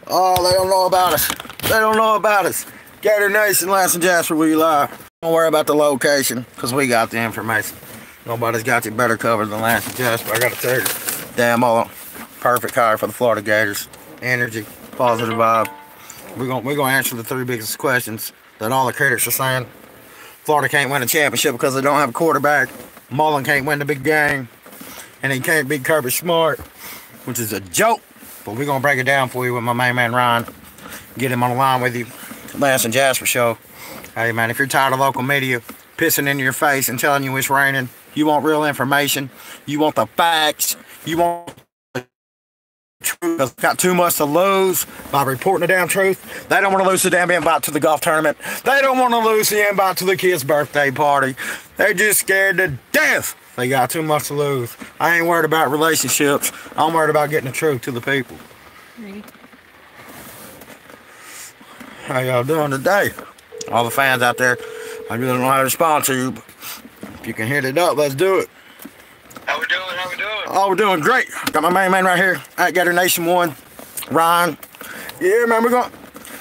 Oh, they don't know about us. They don't know about us. Gator Nation, Lance and Jasper, we live. Don't worry about the location, because we got the information. Nobody's got you better covered than Lance and Jasper. I got to tell you. Damn all perfect hire for the Florida Gators. Energy, positive vibe. We're gonna answer the three biggest questions that all the critics are saying. Florida can't win a championship because they don't have a quarterback. Mullen can't win the big game. And he can't beat Kirby Smart, which is a joke. But we're going to break it down for you with my main man, Ryan. Get him on the line with you. Lance and Jasper show. Hey, man, if you're tired of local media pissing in your face and telling you it's raining, you want real information, you want the facts, you want the truth, got too much to lose by reporting the damn truth. They don't want to lose the damn invite to the golf tournament. They don't want to lose the invite to the kid's birthday party. They're just scared to death. They got too much to lose. I ain't worried about relationships. I'm worried about getting the truth to the people. How y'all doing today? All the fans out there, I really don't know how to respond to you, but if you can hit it up, let's do it. How we doing? How we doing? Oh, we're doing great. Got my main man right here at Gator Nation 1, Ryan. Yeah, man, we're going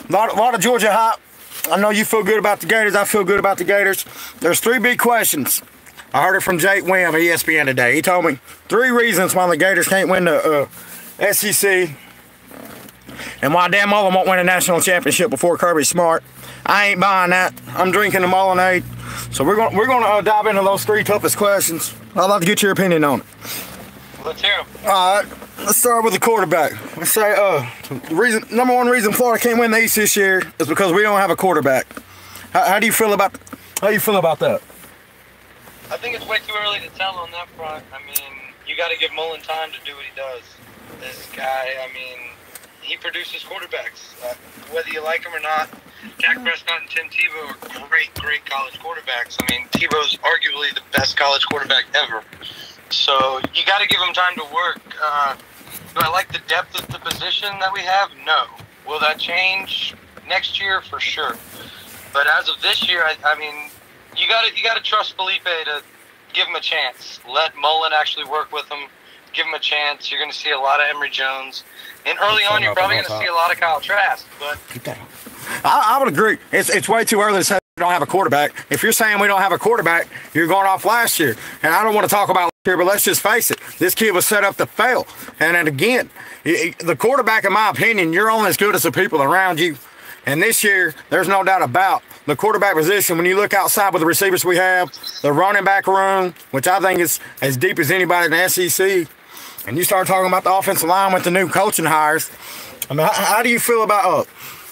a lot of Georgia hype. I know you feel good about the Gators. I feel good about the Gators. There's three big questions. I heard it from Jake Wim of ESPN today. He told me 3 reasons why the Gators can't win the SEC and why Dan Mullen won't win a national championship before Kirby Smart. I ain't buying that. I'm drinking the Mullenade. So we're gonna dive into those 3 toughest questions. I'd like to get your opinion on it. Let's hear them. All right, let's start with the quarterback. Let's say number 1 reason Florida can't win the East this year is because we don't have a quarterback. How do you feel about that? I think it's way too early to tell on that front. I mean, you got to give Mullen time to do what he does. This guy, I mean, he produces quarterbacks. Whether you like him or not, Dak Prescott and Tim Tebow are great college quarterbacks. I mean, Tebow's arguably the best college quarterback ever. So you got to give him time to work. Do I like the depth of the position that we have? No. Will that change next year? For sure. But as of this year, I mean, you got to trust Felipe to give him a chance. Let Mullen actually work with him. Give him a chance. You're going to see a lot of Emory Jones. And early on, you're probably going to see a lot of Kyle Trask. But I would agree. It's way too early to say we don't have a quarterback. If you're saying we don't have a quarterback, you're going off last year. And I don't want to talk about last year, but let's just face it. This kid was set up to fail. And then again, the quarterback, in my opinion, you're only as good as the people around you. And this year, there's no doubt about the quarterback position. When you look outside with the receivers we have, the running back room, which I think is as deep as anybody in the SEC, and you start talking about the offensive line with the new coaching hires, I mean, how do you feel about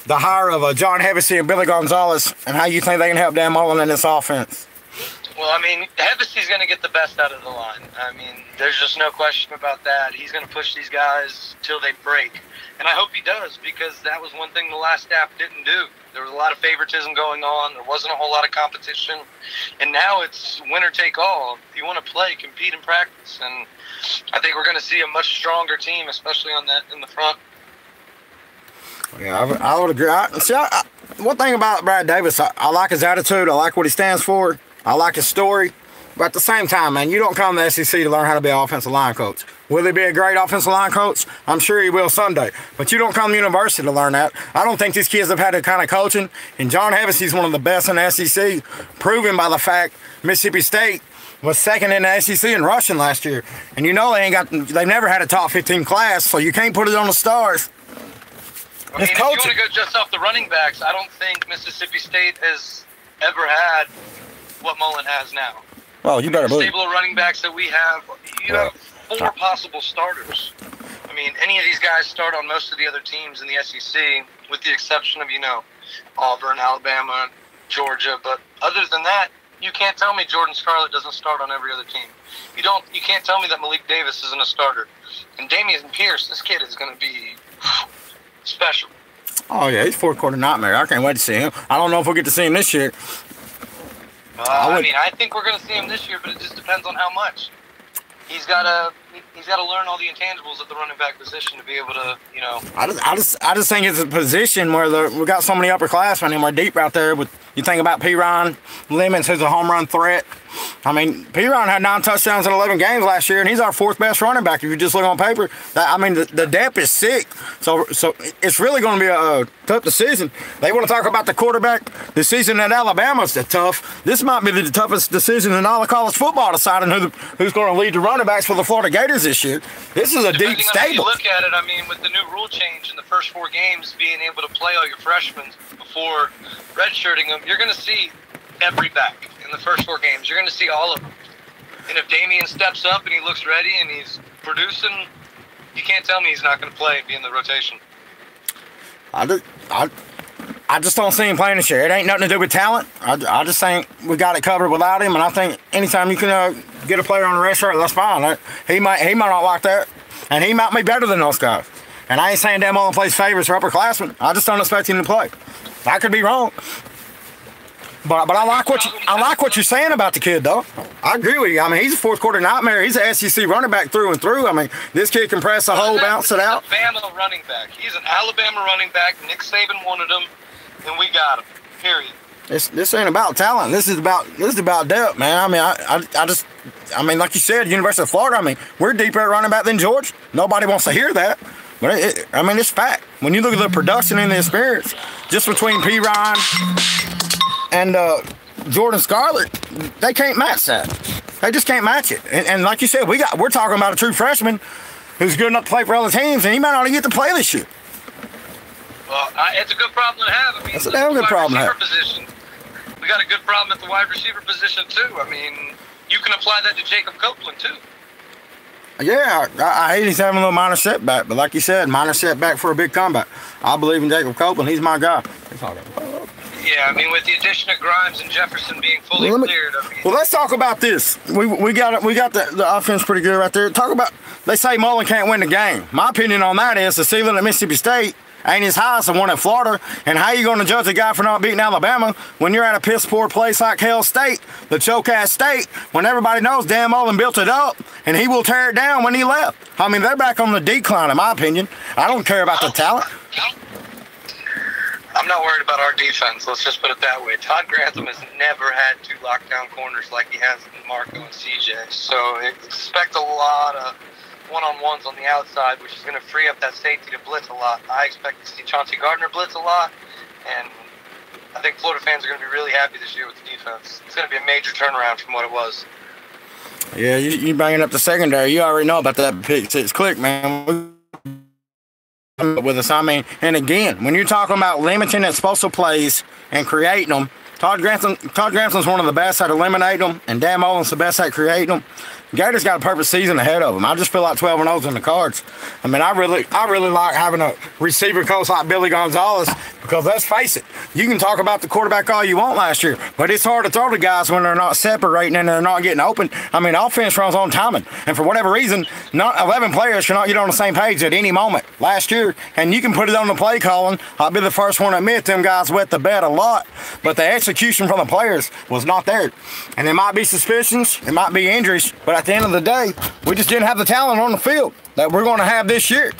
the hire of John Hevesy and Billy Gonzalez, and how you think they can help Dan Mullen in this offense? Well, I mean, Hevesy's going to get the best out of the line. I mean, there's just no question about that. He's going to push these guys till they break. And I hope he does, because that was one thing the last staff didn't do. There was a lot of favoritism going on. There wasn't a whole lot of competition. And now it's winner take all. If you want to play, compete and practice. And I think we're going to see a much stronger team, especially on that in the front. Yeah, I would agree. One thing about Brad Davis, I like his attitude. I like what he stands for. I like his story. But at the same time, man, you don't come to the SEC to learn how to be an offensive line coach. Will he be a great offensive line coach? I'm sure he will someday. But you don't come to university to learn that. I don't think these kids have had that kind of coaching. And John Hevesy's one of the best in the SEC, proven by the fact Mississippi State was second in the SEC in rushing last year. And you know they've never had a top 15 class, so you can't put it on the stars. I mean, if you want to go just off the running backs, I don't think Mississippi State has ever had what Mullen has now. Well, you better believe. The stable of running backs that we have, you have 4 possible starters. I mean, any of these guys start on most of the other teams in the SEC, with the exception of, Auburn, Alabama, Georgia. But other than that, you can't tell me Jordan Scarlett doesn't start on every other team. You can't tell me that Malik Davis isn't a starter. And Damian Pierce, this kid is going to be special. Oh, yeah, he's 4th-quarter nightmare. I can't wait to see him. I don't know if we'll get to see him this year. I think we're going to see him this year, but it just depends on how much. He's got to learn all the intangibles at the running back position to be able to, I just think it's a position where we got so many upperclassmen and we're deep out there. With you think about P. Ryan Lemons, who's a home run threat. I mean, P-Ron had 9 touchdowns in 11 games last year, and he's our 4th best running back. If you just look on paper, the depth is sick. So it's really going to be a tough decision. They want to talk about the quarterback decision at Alabama's tough. This might be the toughest decision in all of college football, deciding who's going to lead the running backs for the Florida Gators this year. This is a deep stable. If you look at it, I mean, with the new rule change in the first 4 games, being able to play all your freshmen before redshirting them, you're going to see every back in the first 4 games. You're going to see all of them. And if Damian steps up and he looks ready and he's producing, you can't tell me he's not going to play and be in the rotation. I just don't see him playing this year. It ain't nothing to do with talent. I just think we got it covered without him. And I think anytime you can get a player on the red shirt, that's fine. He might not like that. And he might be better than those guys. And I ain't saying Dan Mullen plays favorites for upperclassmen. I just don't expect him to play. I could be wrong. But I like what you're saying about the kid, though. I agree with you. I mean, he's a 4th quarter nightmare. He's an SEC running back through and through. I mean, this kid can press the hole, bounce it out. He's a Bama running back. He's an Alabama running back. Nick Saban wanted him, and we got him. Period. This ain't about talent. This is about depth, man. I mean, I mean, like you said, University of Florida. I mean, we're deeper at running back than Georgia. Nobody wants to hear that. But I mean, it's fact. When you look at the production and the experience, just between P-Ryan and Jordan Scarlett, they can't match that. They just can't match it. And like you said, we're talking about a true freshman who's good enough to play for other teams, and he might not even get to play this year. Well, it's a good problem to have. I mean, that's a damn good problem to have. Position, we got a good problem at the wide receiver position too. I mean, you can apply that to Jacob Copeland too. Yeah, I hate he's having a little minor setback, but like you said, minor setback for a big comeback. I believe in Jacob Copeland. He's my guy. Yeah, I mean, with the addition of Grimes and Jefferson being fully cleared. I mean, well, let's talk about this. We got the offense pretty good right there. Talk about, they say Mullen can't win the game. My opinion on that is the ceiling at Mississippi State ain't as high as the one at Florida. And how you going to judge a guy for not beating Alabama when you're at a piss-poor place like Hell State, the choke-ass state, when everybody knows Dan Mullen built it up and he will tear it down when he left? I mean, they're back on the decline, in my opinion. I don't care about the talent. I'm not worried about our defense. Let's just put it that way. Todd Grantham has never had 2 lockdown corners like he has in Marco and CJ. So expect a lot of one-on-ones on the outside, which is going to free up that safety to blitz a lot. I expect to see Chauncey Gardner blitz a lot, and I think Florida fans are going to be really happy this year with the defense. It's going to be a major turnaround from what it was. Yeah, you bringing up the secondary. You already know about that pick 6 click, man. With us, I mean, and again, when you're talking about limiting explosive plays and creating them, Todd Grantham's one of the best at eliminating them, and Dan Mullen's the best at creating them. Gators got a perfect season ahead of them. I just feel like 12-0's in the cards. I mean, I really like having a receiver coach like Billy Gonzalez, because let's face it, you can talk about the quarterback all you want last year, but it's hard to throw to guys when they're not separating and they're not getting open. I mean, offense runs on timing, and for whatever reason, not 11 players cannot get on the same page at any moment last year, and you can put it on the play calling. I'll be the first one to admit them guys wet the bed a lot, but the execution from the players was not there. And there might be suspicions, it might be injuries, but at the end of the day, we just didn't have the talent on the field that we're going to have this year,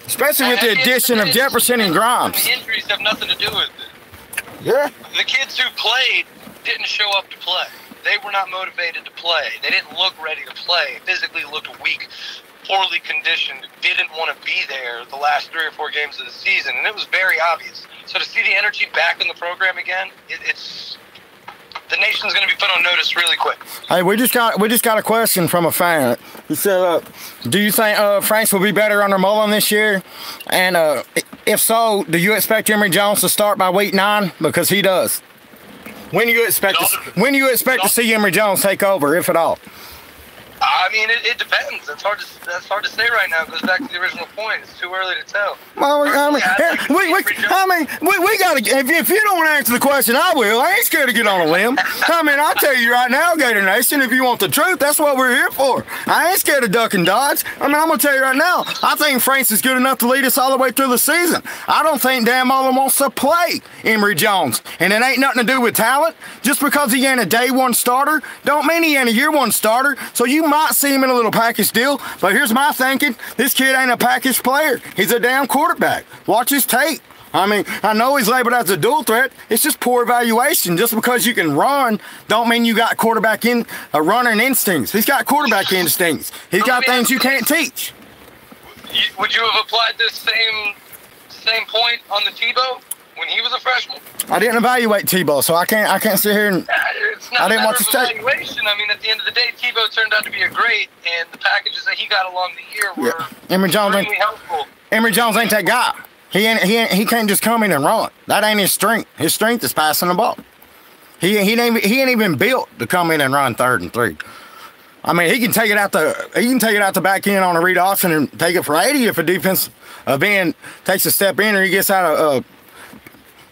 especially with the addition of Jefferson and Grimes. The injuries have nothing to do with it. Yeah. The kids who played didn't show up to play. They were not motivated to play. They didn't look ready to play. Physically looked weak, poorly conditioned, didn't want to be there the last 3 or 4 games of the season, and it was very obvious. So to see the energy back in the program again, it's the nation's going to be put on notice really quick. Hey, we just got a question from a fan. He said, "Do you think Franks will be better under Mullen this year? And if so, do you expect Emory Jones to start by week 9? Because he does. When do you expect to see Emory Jones take over, if at all?" I mean, it depends. That's hard to say right now. It goes back to the original point. It's too early to tell. Well, I mean, we got to. If you don't want to answer the question, I will. I ain't scared to get on a limb. I mean, I'll tell you right now, Gator Nation, if you want the truth, that's what we're here for. I ain't scared of duck and dodge. I mean, I'm going to tell you right now, I think Franks is good enough to lead us all the way through the season. I don't think Dan Mullen wants to play Emory Jones. And it ain't nothing to do with talent. Just because he ain't a day 1 starter, don't mean he ain't a year 1 starter. So you might see him in a little package deal, but here's my thinking. This kid ain't a package player. He's a damn quarterback. Watch his tape. I mean, I know he's labeled as a dual threat. It's just poor evaluation. Just because you can run don't mean you got quarterback running instincts. He's got quarterback instincts. He's got things you can't teach. Would you have applied this same point on the Tebow when he was a freshman? I didn't evaluate Tebow, so I can't sit here and it's not I didn't a want matter to of take. evaluation. I mean, at the end of the day, Tebow turned out to be a great, and the packages that he got along the year were extremely helpful. Emory Jones ain't that guy. He can't just come in and run. That ain't his strength. His strength is passing the ball. He ain't even built to come in and run 3rd and 3. I mean, he can take it out the back end on a read option and take it for 80 if a defense end takes a step in or he gets out of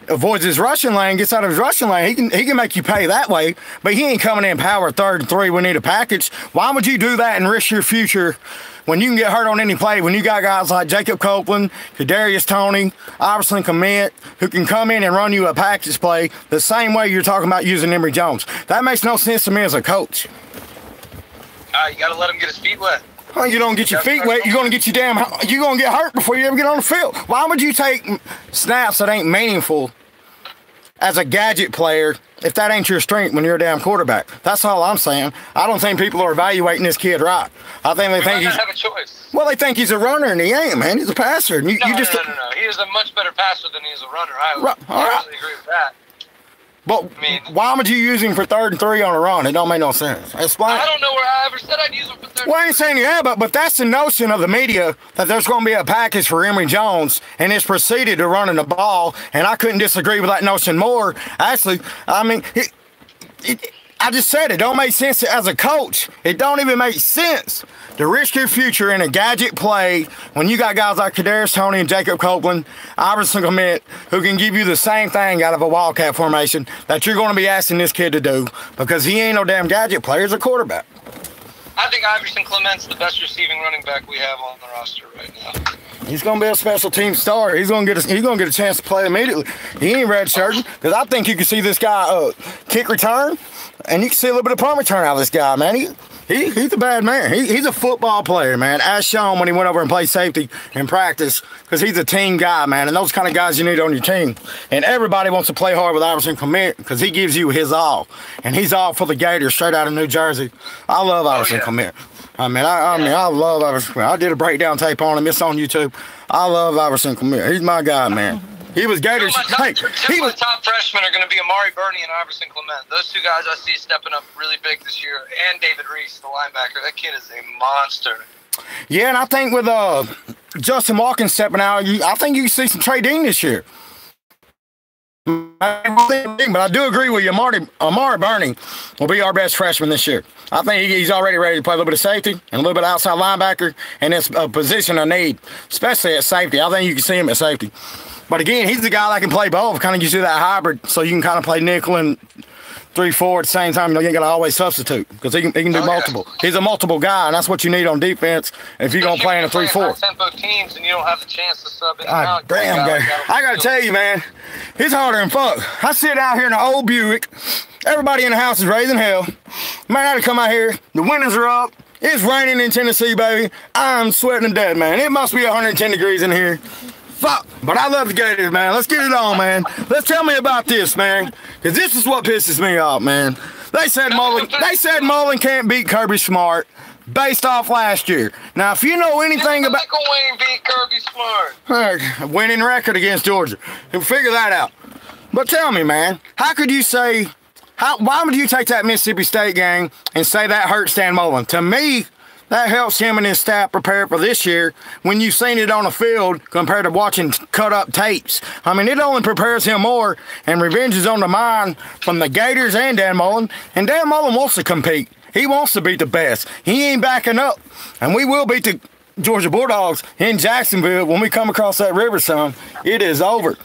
avoids his rushing lane, gets out of his rushing lane. He can make you pay that way, but he ain't coming in power 3rd and 3. We need a package. Why would you do that and risk your future when you can get hurt on any play? When you got guys like Jacob Copeland, Kadarius Toney, Iverson Commit, who can come in and run you a package play the same way you're talking about using Emory Jones. That makes no sense to me as a coach. You got to let him get his feet wet. Well, you don't get your feet wet. You're gonna get hurt before you ever get on the field. Why would you take snaps that ain't meaningful as a gadget player if that ain't your strength when you're a damn quarterback? That's all I'm saying. I don't think people are evaluating this kid right. I think they think he's have a choice. Well, they think he's a runner and he ain't, man. He's a passer. And no. He is a much better passer than he is a runner. I absolutely agree with that. But why would you use him for 3rd and 3 on a run? It don't make no sense. Explain. I don't know where I ever said I'd use him for 3rd. Well, I ain't saying you have, but that's the notion of the media that there's going to be a package for Emory Jones, and it's proceeded to running the ball, and I couldn't disagree with that notion more. Actually, I mean, I just said it don't make sense as a coach. It don't even make sense to risk your future in a gadget play when you got guys like Kadarius Toney and Jacob Copeland, Iverson Commit, who can give you the same thing out of a Wildcat formation that you're going to be asking this kid to do because he ain't no damn gadget player. He's a quarterback. I think Iverson Clement's the best receiving running back we have on the roster right now. He's going to be a special team star. He's going to get a chance to play immediately. He ain't redshirting because I think you can see this guy kick return, and you can see a little bit of punt return out of this guy, man. He's a bad man. He's a football player, man, as shown when he went over and played safety in practice because he's a team guy, man, and those kind of guys you need on your team. And everybody wants to play hard with Iverson Commit because he gives you his all, and he's all for the Gators straight out of New Jersey. I love Iverson Commit. I mean, I love Iverson Commit. I did a breakdown tape on him. It's on YouTube. I love Iverson Commit. He's my guy, man. He was Gators. Two of my top freshmen are going to be Amari Burney and Iverson Clement. Those two guys I see stepping up really big this year. And David Reese, the linebacker. That kid is a monster. Yeah, and I think with Justin Watkins stepping out, I think you can see some Trey Dean this year. But I do agree with you. Amari Burney will be our best freshman this year. I think he's already ready to play a little bit of safety and a little bit of outside linebacker, and it's a position of need, especially at safety. I think you can see him at safety. But again, he's the guy that can play both, kind of gives you that hybrid, so you can kind of play nickel and 3-4 at the same time. You ain't got to always substitute because he can do multiple. Yeah. He's a multiple guy, and that's what you need on defense if you're going to play in a 3-4. Tempo teams, and you don't have the chance to sub in and out. Damn, I got to tell you, man, it's harder than fuck. I sit out here in an old Buick. Everybody in the house is raising hell. Man, I had to come out here. The windows are up. It's raining in Tennessee, baby. I'm sweating to death, man. It must be 110 degrees in here. Fuck, but I love the Gators, man. Let's get it on, man. Let's tell me about this, man. Because this is what pisses me off, man. They said Mullen can't beat Kirby Smart based off last year. Now, if you know anything about... Michael Wayne beat Kirby Smart. Winning record against Georgia. Figure that out. But tell me, man, how could you say... Why would you take that Mississippi State game and say that hurt Stan Mullen? To me... that helps him and his staff prepare for this year when you've seen it on the field compared to watching cut-up tapes. I mean, it only prepares him more, and revenge is on the mind from the Gators and Dan Mullen. And Dan Mullen wants to compete. He wants to beat the best. He ain't backing up. And we will beat the Georgia Bulldogs in Jacksonville when we come across that river, son. It is over.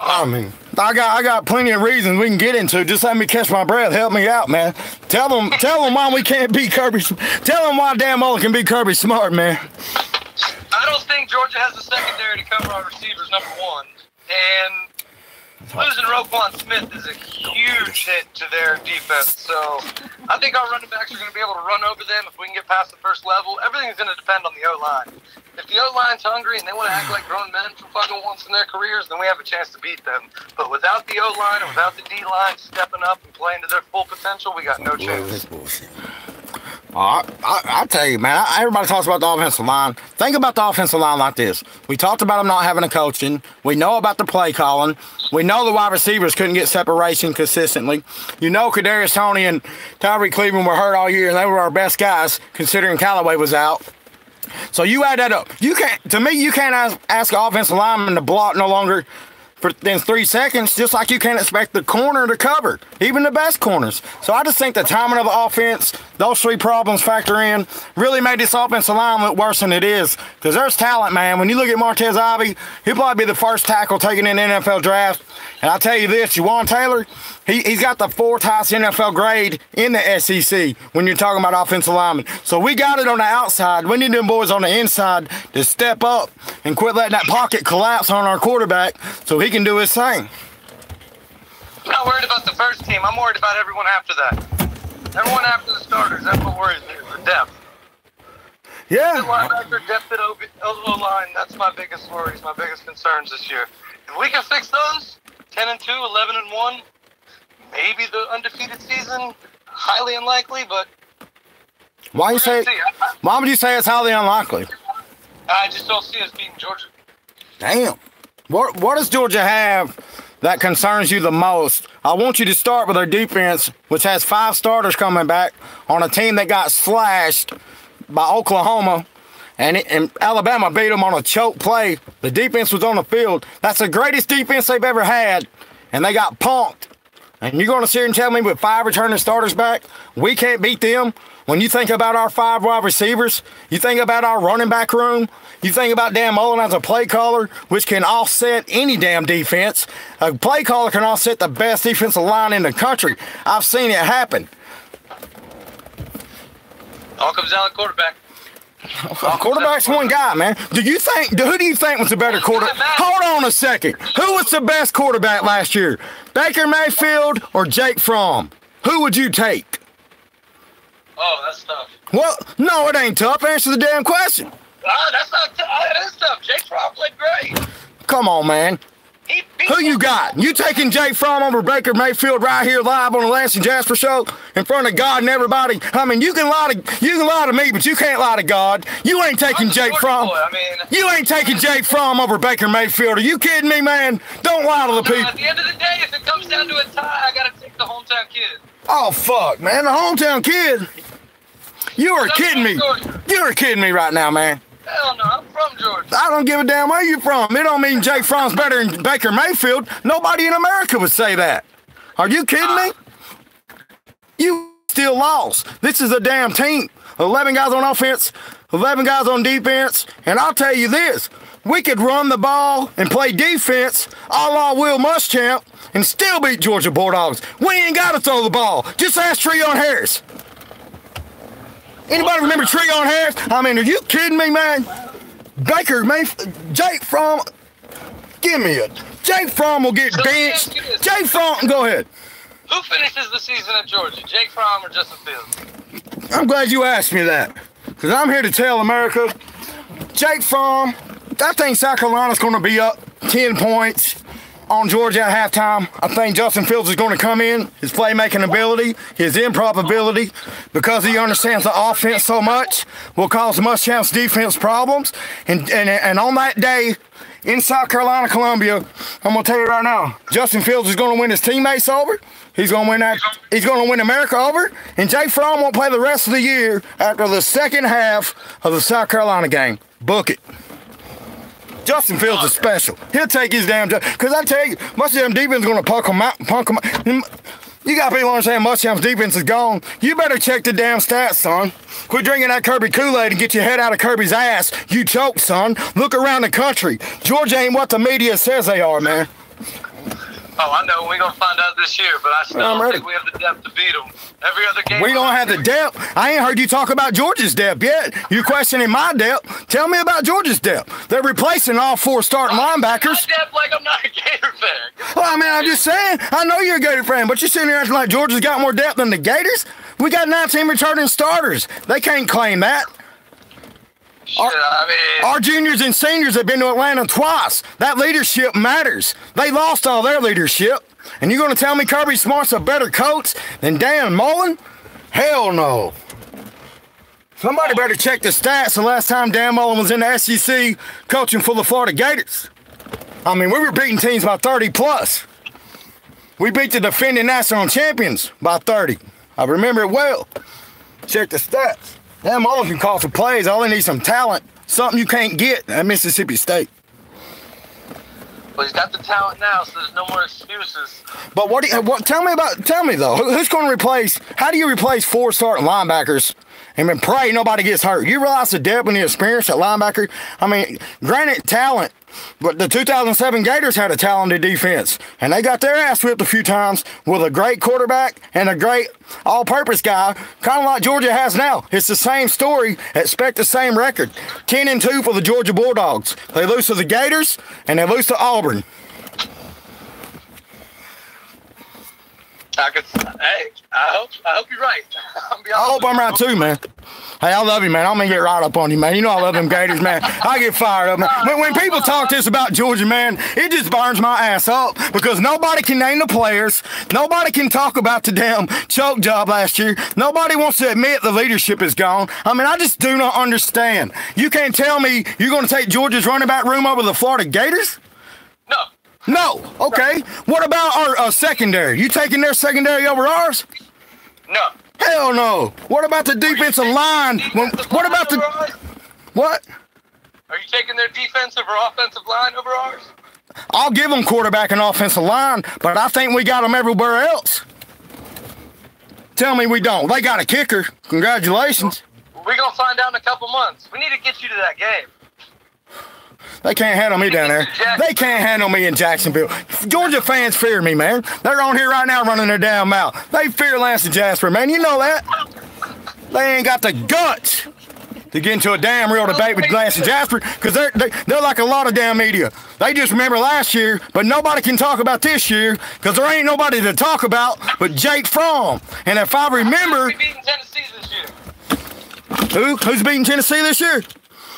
I mean, I got plenty of reasons we can get into. Just let me catch my breath. Help me out, man. Tell them why we can't beat Kirby. Tell them why Dan Mullen can beat Kirby Smart, man. I don't think Georgia has the secondary to cover our receivers, number one. And losing Roquan Smith is a huge hit to their defense. So I think our running backs are going to be able to run over them if we can get past the first level. Everything's going to depend on the O-line. If the O-line's hungry and they want to act like grown men for fucking once in their careers, then we have a chance to beat them. But without the O-line and without the D-line stepping up and playing to their full potential, we got no chance. I tell you, man, everybody talks about the offensive line. Think about the offensive line like this. We talked about them not having a coaching. We know about the play calling. We know the wide receivers couldn't get separation consistently. You know Kadarius Toney and Tyree Cleveland were hurt all year, and they were our best guys, considering Callaway was out. So you add that up. You can't ask an offensive lineman to block no longer than 3 seconds, just like you can't expect the corner to cover, even the best corners. So I just think the timing of the offense, those 3 problems factor in, really made this offensive line look worse than it is. Because there's talent, man. When you look at Martez Ivy, he'll probably be the first tackle taken in the NFL draft. And I'll tell you this, Juwan Taylor, he's got the 4th highest NFL grade in the SEC when you're talking about offensive linemen. So we got it on the outside. We need them boys on the inside to step up and quit letting that pocket collapse on our quarterback so he can do his thing. I'm not worried about the first team. I'm worried about everyone after that. Everyone after the starters. That's what worries me, the depth. Yeah. The linebacker, depth at O-line, that's my biggest worries, my biggest concerns this year. If we can fix those, 10-2, 11-1, maybe the undefeated season, highly unlikely, but why would you say it's highly unlikely? I just don't see us beating Georgia. Damn. What does Georgia have that concerns you the most? I want you to start with their defense, which has 5 starters coming back on a team that got slashed by Oklahoma, and Alabama beat them on a choke play. The defense was on the field. That's the greatest defense they've ever had, and they got punked. And you're going to sit here and tell me with 5 returning starters back, we can't beat them? When you think about our 5 wide receivers, you think about our running back room, you think about Dan Mullen as a play caller, which can offset any damn defense. A play caller can offset the best defensive line in the country. I've seen it happen. All comes down to quarterback. Quarterback's one guy, man. Who do you think was the better quarterback? Hold on a second. Who was the best quarterback last year? Baker Mayfield or Jake Fromm? Who would you take? Oh, that's tough. Well, no, it ain't tough. Answer the damn question. That's not tough. That is tough. Jake Fromm played great. Come on, man. Who you got? You taking Jake Fromm over Baker Mayfield right here live on the Lance and Jasper show in front of God and everybody? I mean, you can lie to me, but you can't lie to God. You ain't taking Jake Fromm. You ain't taking Jake Fromm over Baker Mayfield. Are you kidding me, man? Don't lie to the people. At the end of the day, if it comes down to a tie, I gotta take the hometown kid. Oh fuck, man, the hometown kid. You are kidding me. You are kidding me right now, man. Hell no, I'm from Georgia. I don't give a damn where you from. It don't mean Jake Fromm's better than Baker Mayfield. Nobody in America would say that. Are you kidding me? You still lost. This is a damn team. 11 guys on offense, 11 guys on defense. And I'll tell you this. We could run the ball and play defense a la Will Muschamp and still beat Georgia Bulldogs. We ain't got to throw the ball. Just ask Treon Harris. Anybody remember Treon Harris? I mean, are you kidding me, man? Jake Fromm, give me it. Jake Fromm will get benched. Jake Fromm, go ahead. Who finishes the season at Georgia, Jake Fromm or Justin Fields? I'm glad you asked me that, because I'm here to tell America, Jake Fromm, I think South Carolina's going to be up 10 points on Georgia at halftime. I think Justin Fields is going to come in, his playmaking ability, his improv ability, because he understands the offense so much, will cause Muschamp's defense problems. And on that day in South Carolina, Columbia, I'm going to tell you right now, Justin Fields is going to win his teammates over. He's going to win America over, and Jake Fromm won't play the rest of the year after the second half of the South Carolina game. Book it. Justin Fields is special. He'll take his damn job. Because I tell you, Muschamp's defense is going to punk him out. You got people understand Muschamp's defense is gone. You better check the damn stats, son. Quit drinking that Kirby Kool-Aid and get your head out of Kirby's ass. You choke, son. Look around the country. Georgia ain't what the media says they are, man. Oh, I know. We're going to find out this year, but I still don't think we have the depth to beat them. Every other game. We don't have the depth. I ain't heard you talk about Georgia's depth yet. You questioning my depth. Tell me about Georgia's depth. They're replacing all 4 starting linebackers. My depth like I'm not a Gator fan. Well, I mean, I'm just saying, I know you're a Gator fan, but you're sitting here acting like Georgia's got more depth than the Gators. We got 19 returning starters. They can't claim that. Our juniors and seniors have been to Atlanta twice. That leadership matters. They lost all their leadership. And you're going to tell me Kirby Smart's a better coach than Dan Mullen? Hell no. Somebody better check the stats the last time Dan Mullen was in the SEC coaching for the Florida Gators. I mean, we were beating teams by 30 plus. We beat the defending national champions by 30. I remember it well. Check the stats. Dan Mullen can call for plays. All they need is some talent. Something you can't get at Mississippi State. Well, he's got the talent now, so there's no more excuses. But tell me though, who's going to replace, how do you replace 4 starting linebackers and then pray nobody gets hurt? You realize the depth and the experience at linebacker? I mean, granted talent, but the 2007 Gators had a talented defense, and they got their ass whipped a few times with a great quarterback and a great all-purpose guy, kind of like Georgia has now. It's the same story. Expect the same record. 10-2 for the Georgia Bulldogs. They lose to the Gators, and they lose to Auburn. Hey, I hope you're right. I hope I'm right too, man. Hey, I love you, man. I'm gonna get right up on you, man. You know I love them Gators, man. I get fired up, man. When people talk this about Georgia, man, it just burns my ass up because nobody can name the players. Nobody can talk about the damn choke job last year. Nobody wants to admit the leadership is gone. I mean, I just do not understand. You can't tell me you're gonna take Georgia's running back room over the Florida Gators? No. No. Okay. What about our secondary? You taking their secondary over ours? No. Hell no. What about the defensive line? What about the... What? Are you taking their defensive or offensive line over ours? I'll give them quarterback and offensive line, but I think we got them everywhere else. Tell me we don't. They got a kicker. Congratulations. We're going to find out in a couple months. We need to get you to that game. They can't handle me down there. They can't handle me in Jacksonville. Georgia fans fear me, man. They're on here right now running their damn mouth. They fear Lance and Jasper, man. You know that. They ain't got the guts to get into a damn real debate with Lance and Jasper because they're like a lot of damn media. They just remember last year, but nobody can talk about this year because there ain't nobody to talk about but Jake Fromm. And if I remember... Who's beating Tennessee this year? Who's beating Tennessee this year?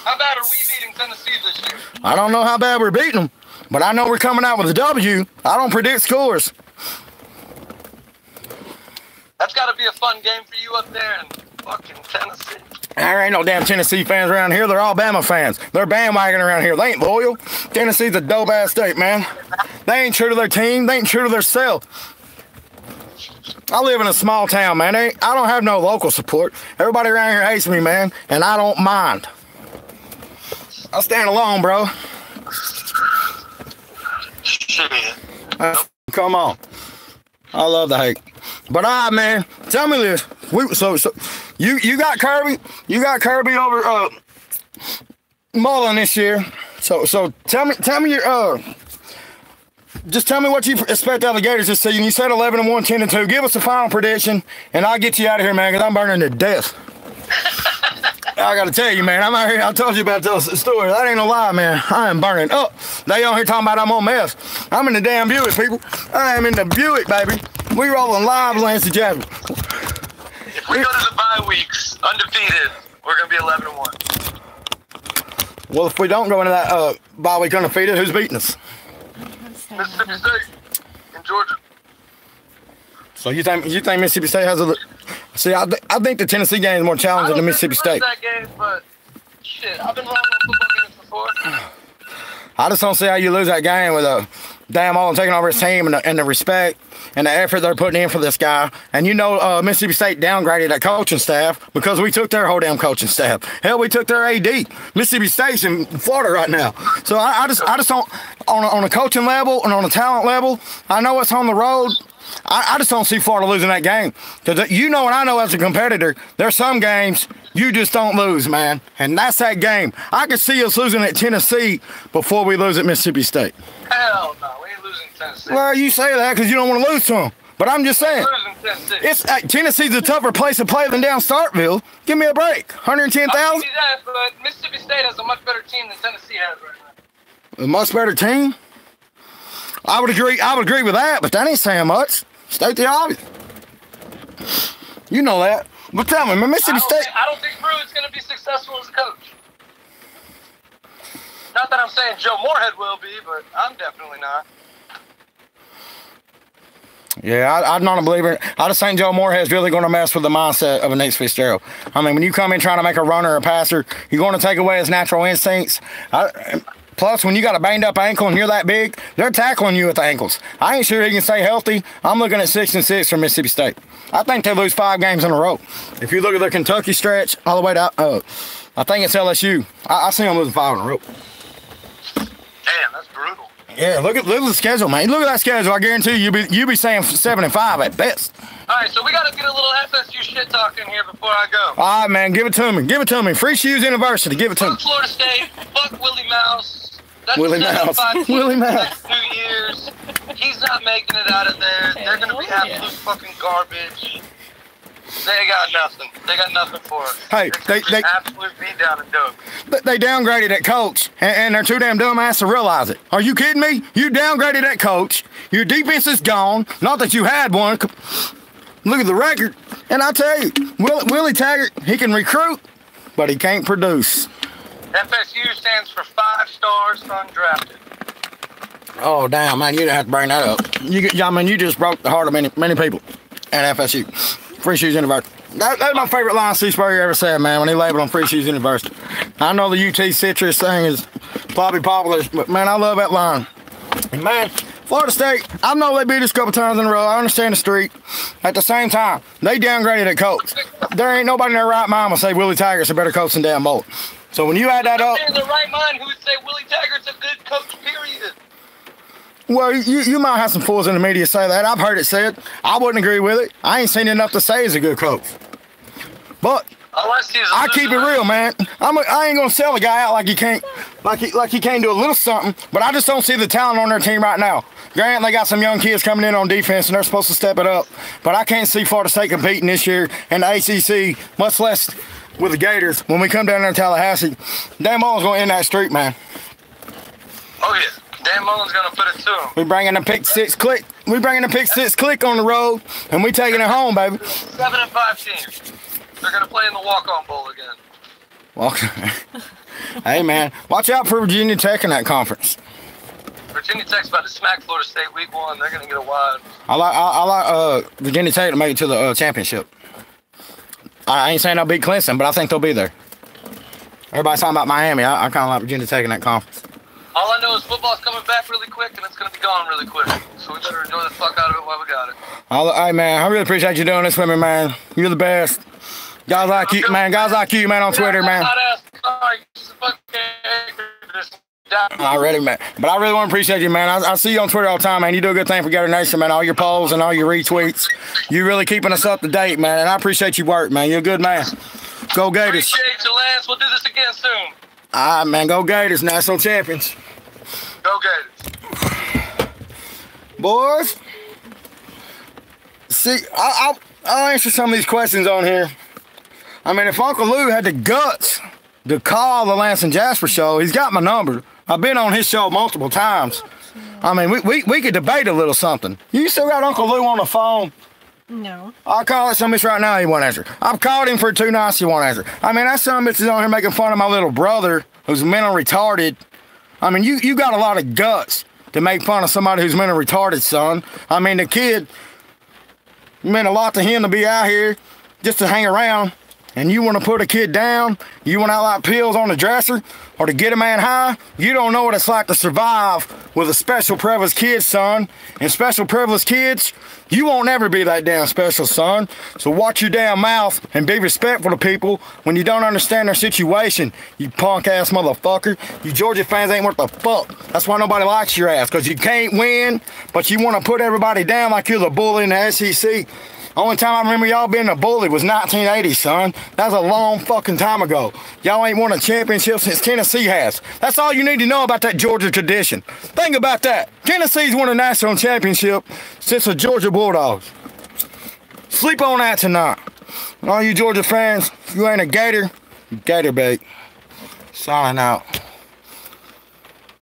How bad are we beating Tennessee this year? I don't know how bad we're beating them, but I know we're coming out with a W. I don't predict scores. That's got to be a fun game for you up there in fucking Tennessee. There ain't no damn Tennessee fans around here. They're Alabama fans. They're bandwagoning around here. They ain't loyal. Tennessee's a dope-ass state, man. They ain't true to their team. They ain't true to their self. I live in a small town, man. I don't have no local support. Everybody around here hates me, man, and I don't mind. I'll stand alone, bro. Shit. Come on. I love the hate. But man, tell me this. So you got Kirby. You got Kirby over Mullen this year. So tell me your just tell me what you expect out of the Gators this season. You said 11-1, 10-2. Give us a final prediction, and I'll get you out of here, man, because I'm burning to death. I gotta tell you, man, I'm out here. I told you about those stories. That ain't no lie, man. I am burning up. They on here talking about I'm on meth. I'm in the damn Buick, people. I am in the Buick, baby. We rolling live, Lance and Jasmine. If we go to the bye weeks undefeated, we're gonna be 11-1. Well, if we don't go into that bye week undefeated, who's beating us? Mississippi State in Georgia. So you think Mississippi State has a? See, I think the Tennessee game is more challenging than Mississippi State. That game, but shit, I've been wrong on football games before. I just don't see how you lose that game with a damn Mullen taking over his team and the respect and the effort they're putting in for this guy. And you know, Mississippi State downgraded that coaching staff because we took their whole damn coaching staff. Hell, we took their AD. Mississippi State's in Florida right now. So I just don't on a coaching level and on a talent level. I know it's on the road. I just don't see Florida losing that game. Because you know and I know as a competitor, there's some games you just don't lose, man. And that's that game. I could see us losing at Tennessee before we lose at Mississippi State. Hell no, we ain't losing Tennessee. Well, you say that because you don't want to lose to them. But I'm just saying, Tennessee's a tougher place to play than down Starkville. Give me a break. 110,000? I see that, but Mississippi State has a much better team than Tennessee has right now. A much better team? I would agree with that, but that ain't saying much. State the obvious. You know that. But tell me, Mississippi State. I don't think Pruitt's going to be successful as a coach. Not that I'm saying Joe Moorhead will be, but I'm definitely not. Yeah, I'm not a believer. I just think Joe Moorhead's really going to mess with the mindset of a Nate Fitzgerald. I mean, when you come in trying to make a runner or a passer, you're going to take away his natural instincts. Plus, when you got a banged-up ankle and you're that big, they're tackling you with the ankles. I ain't sure he can stay healthy. I'm looking at 6-6 for Mississippi State. I think they lose 5 games in a row. If you look at their Kentucky stretch all the way down, I think it's LSU. I see them losing 5 in a row. Damn, that's brutal. Yeah, look at the schedule, man. Look at that schedule. I guarantee you be saying 7-5 at best. All right, so we got to get a little FSU shit talk in here before I go. All right, man, give it to me. Give it to me. Free Shoes University, give it to me. Fuck Florida State. Fuck Willie Mouse. That's Willie Mouse. Willie Mouse. 2 years. He's not making it out of there. They're going to be absolute fucking garbage. They got nothing. They got nothing for us. Hey, they absolute beat down and dope. They downgraded that coach, and they're too damn dumbass to realize it. Are you kidding me? You downgraded that coach. Your defense is gone. Not that you had one. Look at the record. And I tell you, Willie Taggart, he can recruit, but he can't produce. FSU stands for 5 stars undrafted. Oh, damn, man, you didn't have to bring that up. You just broke the heart of many people at FSU. Free Shoes University. That's my favorite line C. Spurrier ever said, man, when he labeled on Free Shoes University. I know the UT Citrus thing is probably popular, but, man, I love that line. And, man, Florida State, I know they beat us a couple times in a row. I understand the streak. At the same time, they downgraded a coach. There ain't nobody in their right mind will say Willie Taggart's a better coach than Dan Bolt. So when you add that up... in the right mind who would say Willie Taggart's a good coach, period. Well, you might have some fools in the media say that. I've heard it said. I wouldn't agree with it. I ain't seen enough to say he's a good coach. But I keep it real, man. I ain't gonna sell a guy out like he can't do a little something. But I just don't see the talent on their team right now. Granted, they got some young kids coming in on defense, and they're supposed to step it up. But I can't see Florida State competing this year in the ACC, much less with the Gators. When we come down there in Tallahassee, Dan Mullen's gonna end that streak, man. Oh yeah. Dan Mullen's gonna put it to him. We bringing the pick 6 click. We bringing the pick 6 click on the road, and we taking it home, baby. 7-5 teams. They're gonna play in the walk-on bowl again. Hey man, watch out for Virginia Tech in that conference. Virginia Tech's about to smack Florida State week 1. They're gonna get a wide. I like Virginia Tech to make it to the championship. I ain't saying they'll beat Clemson, but I think they'll be there. Everybody's talking about Miami. I kind of like Virginia Tech in that conference. All I know is football's coming back really quick, and it's going to be gone really quick. So we better enjoy the fuck out of it while we got it. Hey, man, I really appreciate you doing this with me, man. You're the best. Guys like you, man. Guys like you, man, on Twitter, man. Already, man. But I really want to appreciate you, man. I see you on Twitter all the time, man. You do a good thing for Gator Nation, man. All your polls and all your retweets. You really keeping us up to date, man. And I appreciate your work, man. You're a good man. Go Gators. Appreciate you, Lance. We'll do this again soon. All right, man. Go Gators, national champions. Go Gators. Boys, see, I'll answer some of these questions on here. I mean, if Uncle Lou had the guts to call the Lance and Jasper show, he's got my number. I've been on his show multiple times. I mean, we could debate a little something. You still got Uncle Lou on the phone? No. I'll call it some bitch right now, he won't answer. I've called him for 2 nights, he won't answer. I mean, that some bitch is on here making fun of my little brother who's mentally retarded. I mean, you got a lot of guts to make fun of somebody who's mentally retarded, son. I mean, the kid meant a lot to him to be out here just to hang around, and you want to put a kid down, you want to out like pills on the dresser, or to get a man high. You don't know what it's like to survive with a special privileged kid, son. And special privileged kids, you won't ever be that damn special, son. So watch your damn mouth and be respectful to people when you don't understand their situation, you punk-ass motherfucker. You Georgia fans ain't worth a fuck. That's why nobody likes your ass, because you can't win, but you want to put everybody down like you're the bully in the SEC. Only time I remember y'all being a bully was 1980, son. That was a long fucking time ago. Y'all ain't won a championship since Tennessee has. That's all you need to know about that Georgia tradition. Think about that. Tennessee's won a national championship since the Georgia Bulldogs. Sleep on that tonight. And all you Georgia fans, if you ain't a Gator, you Gator bait. Signing out.